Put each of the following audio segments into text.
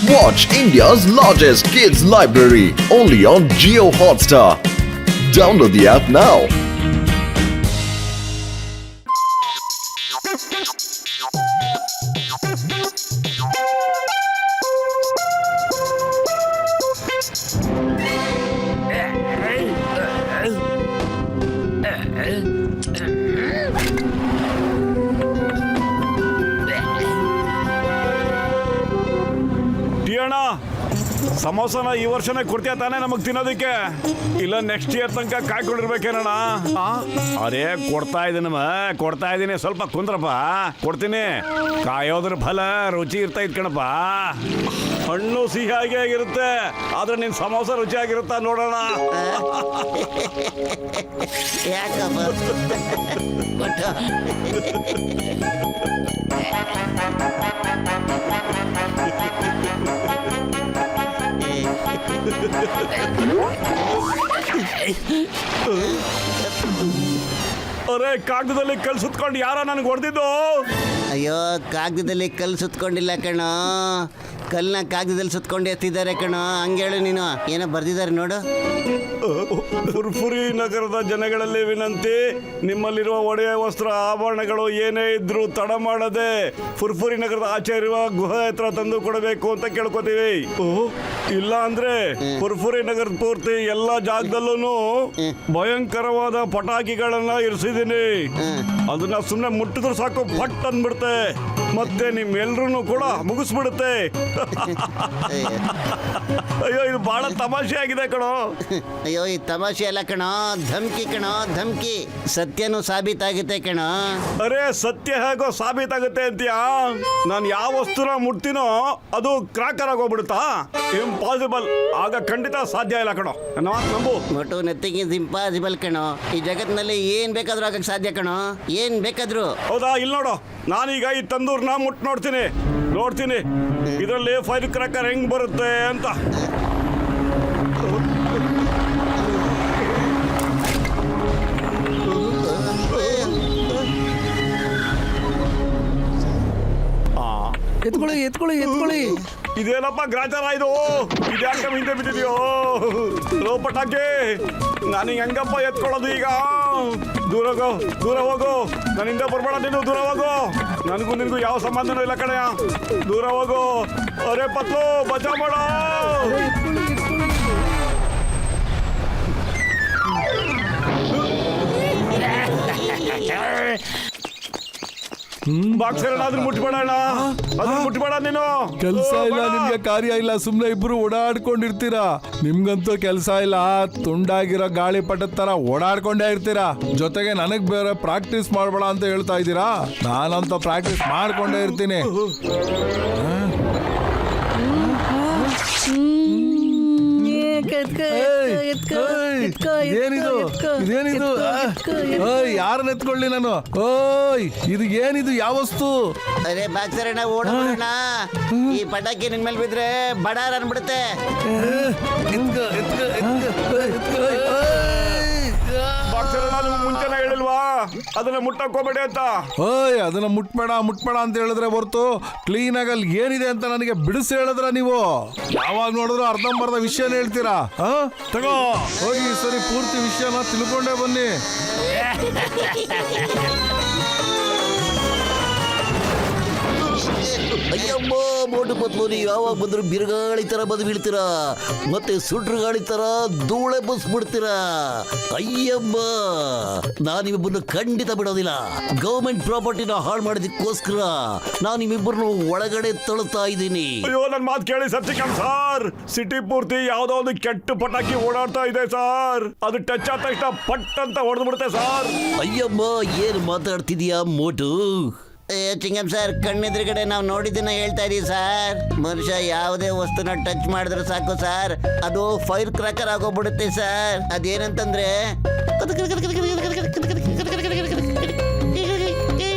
Watch India's largest kids library only on Jio Hotstar. Download the app now. ಅಣ್ಣ ಸಮೋಸನ ಈ ವರ್ಷನೇ ಕೊಡ್ತೀಯ ತಾನೇ ನಮಗ್ ತಿನ್ನೋದಕ್ಕೆ ಇಲ್ಲ ನೆಕ್ಸ್ಟ್ ಇಯರ್ ತನಕ ಕಾಯ್ಕೊಂಡಿರ್ಬೇಕೇನಣ್ಣ? ಅರೇ ಕೊಡ್ತಾ ಇದೀನಿ ಸ್ವಲ್ಪ ಕುಂದ್ರಪ್ಪ, ಕೊಡ್ತೀನಿ. ಕಾಯೋದ್ರ ಫಲ ರುಚಿ ಇರ್ತೈತ್ ಕಣಪ್ಪ. ಹಣ್ಣು ಸಿಹಿಯಾಗಿ ಆಗಿರುತ್ತೆ, ಆದ್ರೆ ನಿನ್ ಸಮೋಸ ರುಚಿಯಾಗಿರುತ್ತಾ ನೋಡೋಣ. ಅರೆ ಕಾಗದದಲ್ಲಿ ಕಲ್ ಸುತ್ಕೊಂಡು ಯಾರ ನನಗೆ ಹೊಡೆದಿದ್ದು? ಅಯ್ಯೋ ಕಾಗದದಲ್ಲಿ ಕಲ್ಲು ಸುತ್ಕೊಂಡಿಲ್ಲ ಕಣೋ, ಕಲ್ಲನ್ನ ಕಾಗದದಲ್ಲಿ ಸುತ್ಕೊಂಡು ಎತ್ತಿದ್ದಾರೆ ಕಣೋ. ಹಂಗೇಳು ನೀನು, ಏನೋ ಬರ್ದಿದ್ದಾರೆ ನೋಡು. ಫುರ್ಫುರಿ ನಗರದ ಜನಗಳಲ್ಲಿ ವಿನಂತಿ, ನಿಮ್ಮಲ್ಲಿರುವ ಒಡೆಯ ವಸ್ತ್ರ ಆಭರಣಗಳು ಏನೇ ಇದ್ರು ತಡ ಮಾಡದೆ ಫುರ್ಫುರಿ ನಗರದ ಆಚೆ ಇರುವ ಗುಹೆ ಹತ್ರ ತಂದು ಕೊಡಬೇಕು ಅಂತ ಕೇಳ್ಕೊತೀವಿ. ಇಲ್ಲ ಅಂದ್ರೆ ಫುರ್ಫುರಿ ನಗರದ ಪೂರ್ತಿ ಎಲ್ಲಾ ಜಾಗದಲ್ಲೂ ಭಯಂಕರವಾದ ಪಟಾಕಿಗಳನ್ನ ಇರಿಸಿದೀನಿ. ಅದನ್ನ ಸುಮ್ಮನೆ ಮುಟ್ಟಿದ್ರು ಸಾಕು ಪಟ್ ಅಂದ್ಬಿಡುತ್ತೆ, ಮತ್ತೆ ನಿಮ್ಮೆಲ್ರೂ ಕೂಡ ಮುಗಿಸ್ಬಿಡುತ್ತೆ. ಅಯ್ಯೋ ಇದು ಬಹಳ ತಮಾಷೆ ಆಗಿದೆ ಕಣೋ. ಅಯ್ಯೋ ಈ ತಮಾಷೆ ಅಲ್ಲ ಕಣೋ, ಧಮ್ಕಿ ಕಣೋ, ಧಮ್ಕಿ. ಸತ್ಯನೂ ಸಾಬೀತಾಗುತ್ತೆ ಕಣೋ. ಅರೆ ಸತ್ಯ ಹೇಗೋ ಸಾಬೀತಾಗುತ್ತೆ ಅಂತೀಯಾ? ನಾನು ಯಾವ ವಸ್ತುನ ಮುಟ್ತೀನೋ ಅದು ಕ್ರಾಕರ್ ಆಗೋಗ್ಬಿಡುತ್ತಾ? ಇಂಪಾಸಿಬಲ್, ಆಗ ಖಂಡಿತ ಸಾಧ್ಯ ಇಲ್ಲ ಕಣೋ, ನನ್ನ ಮಾತು ನಂಬು. ಮೊಟು ನಥಿಂಗ್ ಇಸ್ ಇಂಪಾಸಿಬಲ್ ಕಣೋ. ಈ ಜಗತ್ತಿನಲ್ಲಿ ಏನ್ ಬೇಕಾದ್ರೂ ಆಗಕ್ಕೆ ಸಾಧ್ಯ ಕಣೋ, ಏನ್ ಬೇಕಾದ್ರೂ. ಹೌದಾ? ಇಲ್ಲಿ ನೋಡು, ನಾನೀಗ ಈ ತಂದೂರ್ನ ಮುಟ್ ನೋಡ್ತೀನಿ ಇದರಲ್ಲಿ ಫೈರ್ ಕ್ರಾಕರ್ ಹೆಂಗ್ ಬರುತ್ತೆ ಅಂತ. ಎತ್ಕೊಳ್ಳಿ. ಇದೇನಪ್ಪ ಗ್ರಾಚಾರ ಇದು? ಇದ್ಯಾಕೆ ಹಿಂದೆ ಬಿದ್ದಿದ್ಯೋ? ಲೋ ಪಟಾಕಿ, ನನಗೆ ಹೆಂಗಪ್ಪ ಎತ್ಕೊಳ್ಳೋದು ಈಗ? ದೂರ ಹೋಗು, ನನ್ನಿಂದ ಬರ್ಬೇಡ ನೀನು, ದೂರ ಹೋಗು. ನನಗೂ ನಿನಗೂ ಯಾವ ಸಂಬಂಧನೂ ಇಲ್ಲ ಕಣೆಯ, ದೂರ ಹೋಗು. ಅರೆ ಪತ್ಲು ಬಚಾ ಮಾಡ. ಬಾಕ್ಸರ್ ಮುಟ್ಬೇಡ ನೀನು. ಕೆಲ್ಸ ಇಲ್ಲ ನಿಮ್ಗೆ, ಕಾರ್ಯ ಇಲ್ಲ, ಸುಮ್ನೆ ಇಬ್ರು ಓಡಾಡ್ಕೊಂಡಿರ್ತೀರಾ. ನಿಮ್ಗಂತೂ ಕೆಲ್ಸ ಇಲ್ಲ, ತುಂಡಾಗಿರೋ ಗಾಳಿ ಪಟದ ತರ ಓಡಾಡ್ಕೊಂಡೇ ಇರ್ತೀರಾ. ಜೊತೆಗೆ ನನಗ್ ಬೇರೆ ಪ್ರಾಕ್ಟೀಸ್ ಮಾಡ್ಬೇಡ ಅಂತ ಹೇಳ್ತಾ ಇದ್ದೀರಾ? ನಾನಂತೂ ಪ್ರಾಕ್ಟೀಸ್ ಮಾಡ್ಕೊಂಡೇ ಇರ್ತೀನಿ. ಇದೇನಿದು? ಯಾರನ್ನ ಎತ್ಕೊಳ್ಳಿ ನಾನು? ಓಯ್ ಇದು ಏನಿದು? ಯಾವ ವಸ್ತು? ಅರೆ ಬಾಕ್ಸರಣ್ಣ, ಓಡೋಣ. ಈ ಪಟಾಕಿ ನಿನ್ ಮೇಲೆ ಬಿದ್ರೆ ಬಡಾರ ಅನ್ಬಿಡುತ್ತೆ. ಮುಂಚೆನೇ ಹೇಳಿಲ್ವಾ ಅದನ್ನ ಮುಟ್ಟಕ್ಕೋಬೇಡಿ ಅಂತ? ಓಯ್ ಅದನ್ನ ಮುಟ್ಬೇಡ ಅಂತ ಹೇಳಿದ್ರೆ ಹೊರ್ತು ಕ್ಲೀನ್ ಆಗಿ ಅಲ್ಲಿ ಏನಿದೆ ಅಂತ ನನಗೆ ಬಿಡಿಸಿ ಹೇಳಿದ್ರ ನೀವು? ಯಾವಾಗ ನೋಡಿದ್ರು ಅರ್ಧಂಬರ್ಧ ವಿಷಯನ ಹೇಳ್ತೀರಾ? ತಗೋ ಹೋಗಿ ಸರಿ ಪೂರ್ತಿ ವಿಷಯನ ತಿಳ್ಕೊಂಡೇ ಬನ್ನಿ. ಅಯ್ಯಮ್ಮ ಮೋಟು ಪತ್ಲು, ನೀವು ಯಾವಾಗ ಬಂದ್ರು ಬಿರುಗಾಳಿ ತರ ಬಂದು ಬೀಳ್ತೀರಾ, ಮತ್ತೆ ಸುಡ್ರು ಗಾಳಿ ತರ ಧೂಳೆ ಬಸ್ಬಿಡ್ತೀರಾ. ಅಯ್ಯಮ್ಮ, ನಾನು ನಿಮ್ಮಿಬ್ಬರನ್ನು ಖಂಡಿತ ಬಿಡೋದಿಲ್ಲ. ಗವರ್ಮೆಂಟ್ ಪ್ರಾಪರ್ಟಿನ ಹಾಳು ಮಾಡೋದಕ್ಕೋಸ್ಕರ ನಾನು ನಿಮ್ಮಿಬ್ಬರನ್ನು ಒಳಗಡೆ ತಳ್ತಾ ಇದ್ದೀನಿ. ಅಯ್ಯೋ ನನ್ ಮಾತು ಕೇಳಿ ಸತ್ಯಕಾಂತ್ ಸರ್, ಸಿಟಿ ಪೂರ್ತಿ ಯಾವ್ದೋ ಒಂದು ಕೆಟ್ಟ ಪಟಾಕಿ ಓಡಾಡ್ತಾ ಇದೆ ಸರ್. ಅದು ಟಚ್ ಆದ ತಕ್ಷಣ ಪಟ್ ಅಂತ ಹೊಡೆದು ಬಿಡುತ್ತೆ ಸರ್. ಅಯ್ಯಮ್ಮ, ಏನ್ ಮಾತಾಡ್ತಿದೀಯಾ ಮೋಟು? ಚಿಂಗಂ ಸರ್, ಕಣ್ಣೆದುರುಗಡೆ ನಾವು ನೋಡಿದ್ದನ್ನ ಹೇಳ್ತಾ ಇದೀವಿ ಸರ್. ಮನುಷ್ಯ ಯಾವುದೇ ವಸ್ತುನ ಟಚ್ ಮಾಡಿದ್ರೆ ಸಾಕು ಸರ್, ಅದು ಫೈರ್ ಕ್ರಾಕರ್ ಆಗೋಗ್ಬಿಡುತ್ತೆ ಸರ್. ಅದೇನಂತಂದ್ರೆ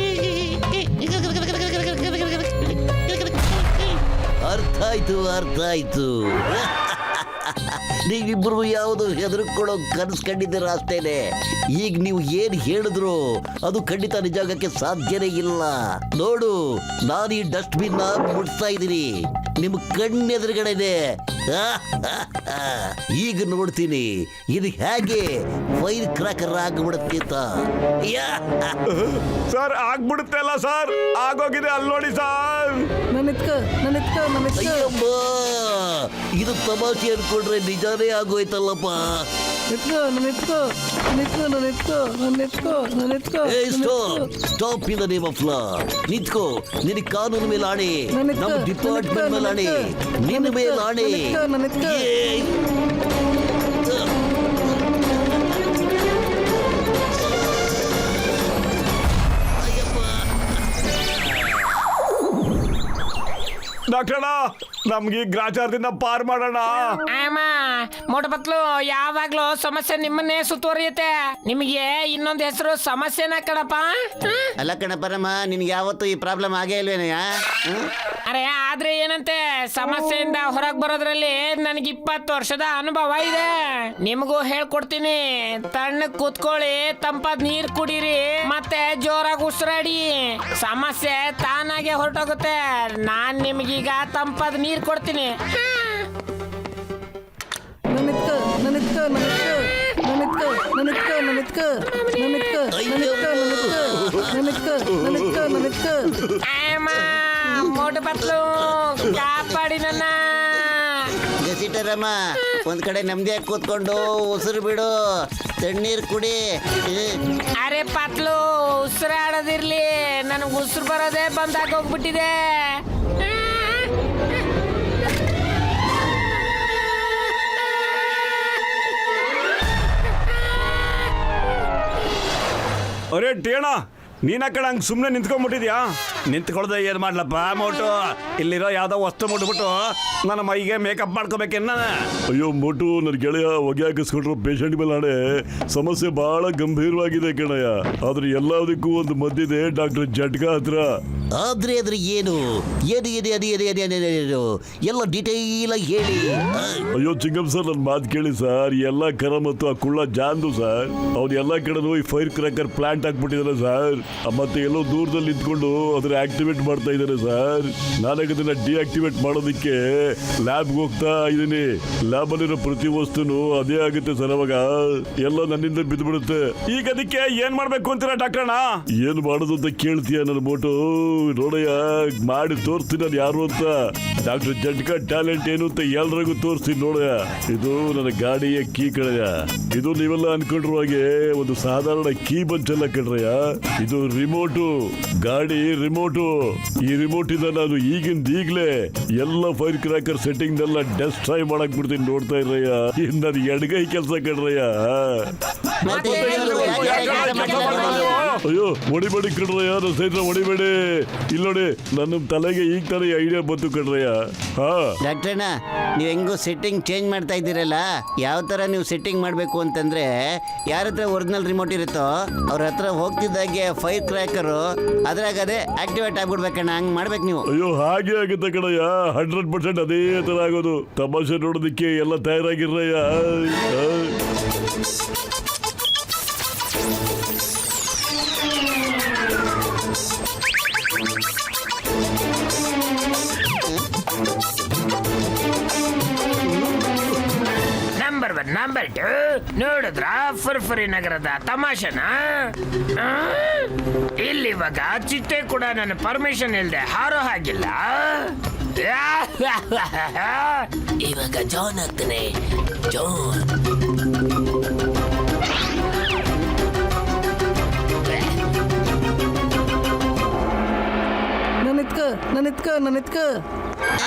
ಅರ್ಥ ಆಯ್ತು ನೀವಿಬ್ರು ಯಾವುದು ಹೆದರ್ಕೊಳ್ಳೋ ಕನಸು ಕಂಡಿದ್ದೀರ ಅಷ್ಟೇನೆ. ಈಗ ನೀವು ಏನ್ ಹೇಳಿದ್ರು ಅದು ಖಂಡಿತ ನಿಜಾಗಕ್ಕೆ ಸಾಧ್ಯನೇ ಇಲ್ಲ. ನೋಡು, ನಾನು ಈ ಡಸ್ಟ್ ಬಿನ್ ಮುಟ್ಸ್ತಾ ಇದ್ದೀನಿ, ನಿಮ್ ಕಣ್ಣೆದುರುಗಡೆನೆ. ಈಗ ನೋಡ್ತೀನಿ ಇದು ಹೇಗೆ ಫೈರ್ ಕ್ರಾಕರ್ ಆಗ್ಬಿಡುತ್ತೆ ಅಂತ. ಸರ್ ಆಗ್ಬಿಡುತ್ತೆ ಅಲ್ಲ ಸರ್, ಆಗೋಗಿದೆ ಅಲ್ಲಿ ನೋಡಿ ಸರ್. ಅಯ್ಯಮ್ಮ, ಇದು ತಮಾಷೆ ಅನ್ಕೊಂಡ್ರೆ ನಿಜಾನೇ ಆಗೋಯ್ತಲ್ಲಪ್ಪ. Stop in the name of law. ನಿಂತ್ಕೋ, ನಿನಗೆ ಕಾನೂನು ಮೇಲೆ ಆಣೆ, ನಮ್ಮ ಡಿಪಾರ್ಟ್ಮೆಂಟ್ ಮೇಲೆ ಆಣೆ, ನಿನ್ನ ಮೇಲೆ ಆಣೆ. ಏಯ್! ಡಾಕ್ಟರ್ ನಮ್ಗೆ ಗ್ರಾಚಾರದಿಂದ ಪಾರ್ ಮಾಡೋಣ. ಆಮ ಮೊಟಪತ್ಲು ಯಾವಾಗ್ಲೂ ಸಮಸ್ಯೆ ನಿಮ್ಮನ್ನೇ ಸುತ್ತುವರಿಯುತ್ತೆ. ನಿಮಗೆ ಇನ್ನೊಂದು ಹೆಸರು ಸಮಸ್ಯೆನ ಕಣಪ್ಪ. ಅಲ್ಲ ಕಣಪ್ಪರಮ್ಮ, ನಿನ್ಗೆ ಯಾವತ್ತೂ ಈ ಪ್ರಾಬ್ಲಮ್ ಆಗೇ ಇಲ್ವೇನಯ್ಯ? ಅರೆ ಆದ್ರೆ ಏನಂತೆ, ಸಮಸ್ಯೆಯಿಂದ ಹೊರಗೆ ಬರೋದ್ರಲ್ಲಿ ನನಗೆ 20 ವರ್ಷದ ಅನುಭವ ಇದೆ. ನಿಮಗೂ ಹೇಳ್ಕೊಡ್ತೀನಿ. ತಣ್ಣಗ್ ಕೂತ್ಕೊಳ್ಳಿ, ತಂಪಾದ ನೀರ್ ಕುಡೀರಿ, ಮತ್ತೆ ಜೋರಾಗಿ ಉಸಿರಾಡಿ. ಸಮಸ್ಯೆ ತಾನಾಗೆ ಹೊರಟೋಗುತ್ತೆ. ನಾನ್ ನಿಮಗೀಗ ತಂಪಾದ ನೀರ್ ಕೊಡ್ತೀನಿ. ಮೊಟಪತ್ಲು ಕಾಪಾಡಿ ನನ್ನ. ಗಸಿಟರಮ್ಮ, ಒಂದ್ ಕಡೆ ನೆಮ್ಮದಿ ಕೂತ್ಕೊಂಡು ಉಸಿರು ಬಿಡು, ತಣ್ಣೀರ್ ಕುಡಿ. ಅರೆ ಪತ್ಲು, ಉಸಿರಾಡೋದಿರ್ಲಿ, ನನಗೆ ಉಸಿರು ಬರೋದೇ ಬಂದಾಗ ಹೋಗ್ಬಿಟ್ಟಿದೆ. ಅರೆ ಟೇಣ, ನೀನ ಕಡೆ ಹಂಗೆ ಸುಮ್ಮನೆ ನಿಂತ್ಕೊಂಡ್ಬಿಟ್ಟಿದ್ಯಾ? ನಿಂತ್ಕೊಳ್ದೆ ಏನು ಮಾಡ್ಲಪ್ಪ ಮೋಟು? ಇಲ್ಲಿರೋ ಯಾವ್ದೋ ವಸ್ತು ಮುಟ್ಬಿಟ್ಟು ನನ್ನ ಮೈಗೆ ಮೇಕಪ್ ಮಾಡ್ಕೋಬೇಕೆನ್ನ? ಅಯ್ಯೋ ಮೋಟು, ನನ್ನ ಗೆಳೆಯ ಹೊಗೆ ಹಾಕಿಸ್ಕೊಂಡ್ರು ಪೇಷಂಟ್ ಮೇಲೆ ಆಣೆ. ಸಮಸ್ಯೆ ಬಹಳ ಗಂಭೀರವಾಗಿದೆ ಕಣಯ್ಯ. ಆದ್ರೆ ಎಲ್ಲದಕ್ಕೂ ಒಂದು ಮದ್ದಿದೆ, ಡಾಕ್ಟರ್ ಜಟ್ಕ ಹತ್ರ. ಆದ್ರೆ ಅದ್ರ ಏನು ಎಲ್ಲ ಡೀಟೇಲ್ ಆಗಿ ಹೇಳಿ. ಅಯ್ಯೋ ಚಿಂಗಂ ಸರ್, ನನ್ನ ಮಾತು ಕೇಳಿ ಸರ್. ಎಲ್ಲ ಕರ ಮತ್ತು ಆ ಕುಳ್ಳ ಜಾನ್ದು ಸರ್, ಅವ್ನು ಎಲ್ಲ ಕಡೆನೂ ಈ ಫೈರ್ ಕ್ರ್ಯಾಕರ್ ಪ್ಲಾಂಟ್ ಹಾಕ್ಬಿಟ್ಟಿದ್ದಾನೆ ಸರ್. ಮತ್ತೆ ಎಲ್ಲೋ ದೂರದಲ್ಲಿ ನಿಂತ್ಕೊಂಡು ಅದನ್ನ ಆಕ್ಟಿವೇಟ್ ಮಾಡ್ತಾ ಇದ್ದಾರೆ ಸರ್. ನಾನಾಗ ಅದನ್ನ ಡಿಆಕ್ಟಿವೇಟ್ ಮಾಡೋದಕ್ಕೆ ಲ್ಯಾಬ್ಗೆ ಹೋಗ್ತಾ ಇದ್ದೀನಿ. ಲ್ಯಾಬ್ ಅಲ್ಲಿರೋ ಪ್ರತಿ ವಸ್ತುನು ಅದೇ ಆಗುತ್ತೆ ಸರ್. ಅವಾಗ ಎಲ್ಲ ನನ್ನಿಂದ ಬಿದ್ದುಬಿಡುತ್ತೆ. ಈಗ ಅದಕ್ಕೆ ಏನ್ ಮಾಡ್ಬೇಕು ಅಂತೀರಾ ಡಾಕ್ಟರ್ನ? ಏನ್ ಮಾಡೋದು ಅಂತ ಕೇಳ್ತೀಯ ನನ್ನ ಮೋಟು? ನೋಡಯ್ಯ, ಮಾಡಿ ತೋರಿಸ್ತೀನಿ ನಾನು ಯಾರು ಅಂತ. ಡಾಕ್ಟರ್ ಜಟ್ಕ ಟ್ಯಾಲೆಂಟ್ ಏನು ಅಂತ ಎಲ್ರಿಗೂ ತೋರಿಸ್ತೀನಿ ನೋಡಯ್ಯ. ಇದು ನನ್ನ ಗಾಡಿಯ ಕೀ ಕಡೆಯ. ಇದು ನೀವೆಲ್ಲ ಅನ್ಕೊಂಡ್ರ ಹಾಗೆ ಒಂದು ಸಾಧಾರಣ ಕೀ ಬಂಚ್ ಎಲ್ಲ ಕಣ್ರಯ್ಯ. ಇದು ರಿಮೋಟು, ಗಾಡಿ ರಿಮೋಟು. ಈ ರಿಮೋಟ್ ಇಂದ ನಾನು ಈಗಲೇ ಎಲ್ಲ ಫೈರ್ ಕ್ರ್ಯಾಕರ್ ಸೆಟ್ಟಿಂಗ್ ನೆಲ್ಲ ಡೆಸ್ಟ್ರಾಯ್ ಮಾಡಕ್ ಬಿಡ್ತೀನಿ. ನೋಡ್ತಾ ಇರಯ್ಯ, ನನ್ನ ಎಡಗೈ ಕೆಲಸ ಕಣ್ರಯ್ಯ. ಅಯ್ಯೋ ಹೊಡಿಬೇಡಿ ಕಣ್ರಯ್ಯ, ನನ್ನ ಸೈತ್ರ ಹೊಡಿಬೇಡಿ. ಇಲ್ಲ ನೋಡಿ, ನನ್ನ ತಲೆಗೆ ಈಗ ತಾನೇ ಐಡಿಯಾ ಬಂತು ಕಣ್ರಯ್ಯ. ಡಾಕ್ಟ್ರಣ್ಣ, ನೀವು ಹೆಂಗೋ ಸೆಟ್ಟಿಂಗ್ ಚೇಂಜ್ ಮಾಡ್ತಾ ಇದ್ದೀರಲ್ಲ, ಯಾವ ತರ ನೀವು ಸೆಟ್ಟಿಂಗ್ ಮಾಡಬೇಕು ಅಂತಂದ್ರೆ, ಯಾರ ಹತ್ರ ಒರಿಜಿನಲ್ ರಿಮೋಟ್ ಇರುತ್ತೋ ಅವ್ರ ಹತ್ರ ಹೋಗ್ತಿದ್ದಾಗೆ ಫೈರ್ ಕ್ರ್ಯಾಕರ್ ಅದ್ರಾಗದೇ ಆಕ್ಟಿವೇಟ್ ಆಗ್ಬಿಡ್ಬೇಕಣ್ಣ. ಹಂಗ್ ಮಾಡ್ಬೇಕು ನೀವು. ಅಯ್ಯೋ ಹಾಗೆ ಆಗುತ್ತೆ ಕಣಯ್ಯ, 100% ಅದೇ ತರ ಆಗೋದು. ತಮಾಷೆ ನೋಡೋದಕ್ಕೆ ಎಲ್ಲ ತಯಾರಾಗಿರ್ರಯ್ಯ. ನಂಬರ್ 2 ನೋಡಿದ್ರ ಫುರ್ಫುರಿ ನಗರದ ತಮಾಷೆನ? ಇಲ್ಲಿವಾಗ ಚಿಟ್ಟೆ ಕೂಡ ನನ್ನ ಪರ್ಮಿಷನ್ ಇಲ್ಲದೆ ಹಾರೋ ಹಾಗಿಲ್ಲ. ಇವಾಗ ಜಾನ್ ಆಗ್ತಾನೆ. ಜಾನ್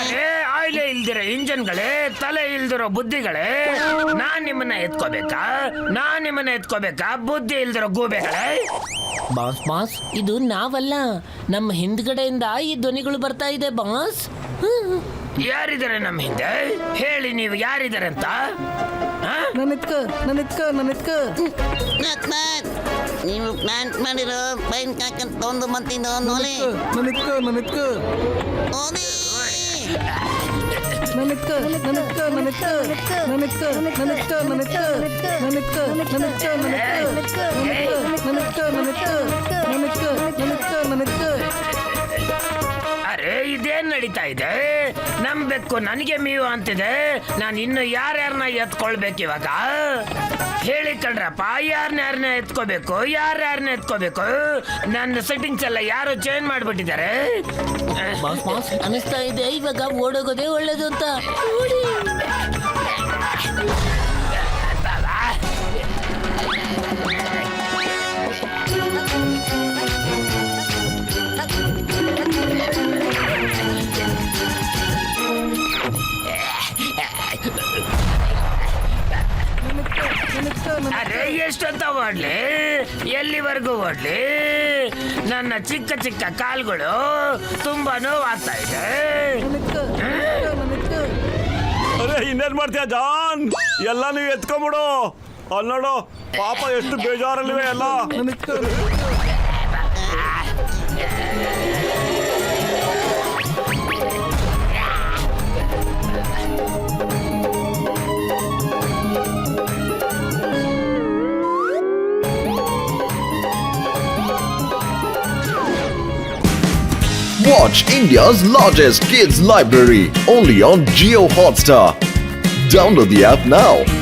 ಅದೇ ಆಯ್ಲೆ ಇಲ್ದಿರ ಇಂಜನ್ಗಳೇ, ತಲೆ ಇಲ್ದಿರೋ ಬುದ್ಧಿಗಳೇ, ನಾನ್ ನಿಮ್ಮನ್ನ ಎತ್ಕೋಬೇಕಾ? ಬುದ್ಧಿ ಇಲ್ದಿರೋ ಗೂಬೆಗಳೇ. ಬಾಸ್, ಇದು ನಾವಲ್ಲ, ನಮ್ಮ ಹಿಂದ್ಗಡೆಯಿಂದ ಈ ಧ್ವನಿಗಳು ಬರ್ತಾ ಇದೆ ಬಾಸ್. ಯಾರಿದ್ದಾರೆ ನಮ್ಮ ಹಿಂದೆ? ಹೇಳಿ ನೀವು ಯಾರಿದ್ದಾರೆ ಅಂತ. ನೀವು ಪ್ಲಾಂಟ್ ಮಾಡಿರೋ ಪೈನ್ ಕಾಕಂತ ಒಂದು ಮತ್ತಿಂದ ನೋಡಿ. ಅರೆ ಇದೇನ್ ನಡೀತಾ ಇದೆ? ನಮ್ ಬೆಕ್ಕು ನನಗೆ ಮೀವು ಅಂತಿದೆ. ನಾನು ಇನ್ನು ಯಾರ್ಯಾರನ್ನ ಎತ್ಕೊಳ್ಬೇಕು ಇವಾಗ? ಹೇಳಿ ಕಣ್ರಪ್ಪ, ಯಾರನ್ನ ಎತ್ಕೋಬೇಕು, ಯಾರನ್ನ ಎತ್ಕೋಬೇಕು? ನನ್ನ ಸೆಟ್ಟಿಂಗ್ಸ್ ಎಲ್ಲ ಯಾರು ಚೇಂಜ್ ಮಾಡ್ಬಿಟ್ಟಿದ್ದಾರೆ. ಅನಿಸ್ತಾ ಇದೆ ಇವಾಗ ಓಡೋಗೋದೇ ಒಳ್ಳೇದು ಅಂತ. ಅರೆ ಎಷ್ಟೊತ್ತ ಓಡ್ಲಿ? ಎಲ್ಲಿವರೆಗೂ ಓಡ್ಲಿ? ನನ್ನ ಚಿಕ್ಕ ಚಿಕ್ಕ ಕಾಲ್ಗಳು ತುಂಬಾ ನೋವಾಗ್ತಾ ಇದೆ. ಅರೆ ಇನ್ನೇನ್ ಮಾಡ್ತೀಯ ಜಾನ್? ಎಲ್ಲ ನೀವು ಎತ್ಕೊಂಬಿಡು. ಅಲ್ಲಿ ನೋಡು ಪಾಪ ಎಷ್ಟು ಬೇಜಾರಲ್ಲಿವೆ ಎಲ್ಲ. Watch India's largest kids library only on Geo Hotstar. Download the app now.